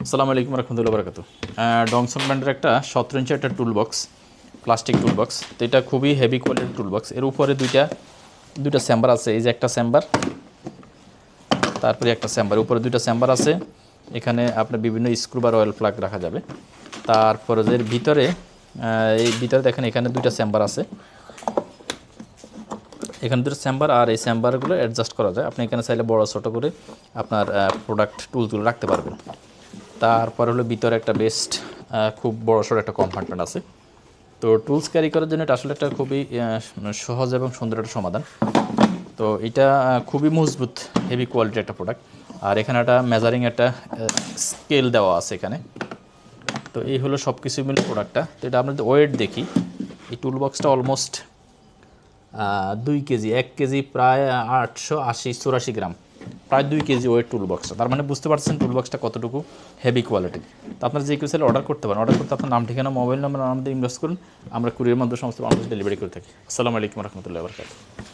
আসসালামু আলাইকুম রহমতুল্লাহ বরকাতু। ডংসন ব্র্যান্ডের একটা 17 ইঞ্চি একটা tool box, plastic tool box. তো এটা খুবই হেভি কোয়ালিটির টুল বক্স। এর উপরে দুইটা চেম্বার আছে। এই যে একটা চেম্বার, তারপরে একটা চেম্বার, উপরে দুইটা চেম্বার আছে। এখানে আপনার বিভিন্ন স্ক্রু বা রয়্যাল প্লাগ রাখা যাবে। তারপরে এর ভিতরে এই ভিতরে দেখেন এখানে দুইটা চেম্বার আছে। এখানে দুটো চেম্বার, আর এই চেম্বারগুলো অ্যাডজাস্ট করা যায়। আপনি এখানে চাইলে বড় ছোটো করে আপনার প্রোডাক্ট টুলসগুলো রাখতে পারবেন। তারপর হলো ভিতরে একটা বেস্ট খুব বড় সড়ো একটা কম্পার্টমেন্ট আছে। তো টুলস ক্যারি করার জন্য এটা আসলে একটা খুবই সহজ এবং সুন্দর একটা সমাধান। তো এটা খুবই মজবুত, হেভি কোয়ালিটির একটা প্রোডাক্ট। আর এখানে একটা মেজারিং একটা স্কেল দেওয়া আছে এখানে। তো এই হলো সব কিছু মিলে প্রোডাক্টটা। তো এটা আমরা যদি ওয়েট দেখি, এই টুল বক্সটা অলমোস্ট 2 কেজি, 1 কেজি প্রায় 880-84 গ্রাম, প্রায় 2 কেজি ওয়েট টুল বক্সটা। তার মানে বুঝতে পারছেন টুল বক্সটা কতটুকু হেভি কোয়ালিটি। তো আপনারা যে কেউ চাইলে অর্ডার করতে পারেন। অর্ডার করতে আপনার নাম, ঠিকানা, মোবাইল নাম্বার আমাদের ইনভেস্ট করুন। আমরা কুরিয়ার মাধ্যমে সমস্ত বাংলাদেশ ডেলিভারি করে থাকি। আসসালামু আলাইকুম রহমতুল্লাহ বরকাতুহু।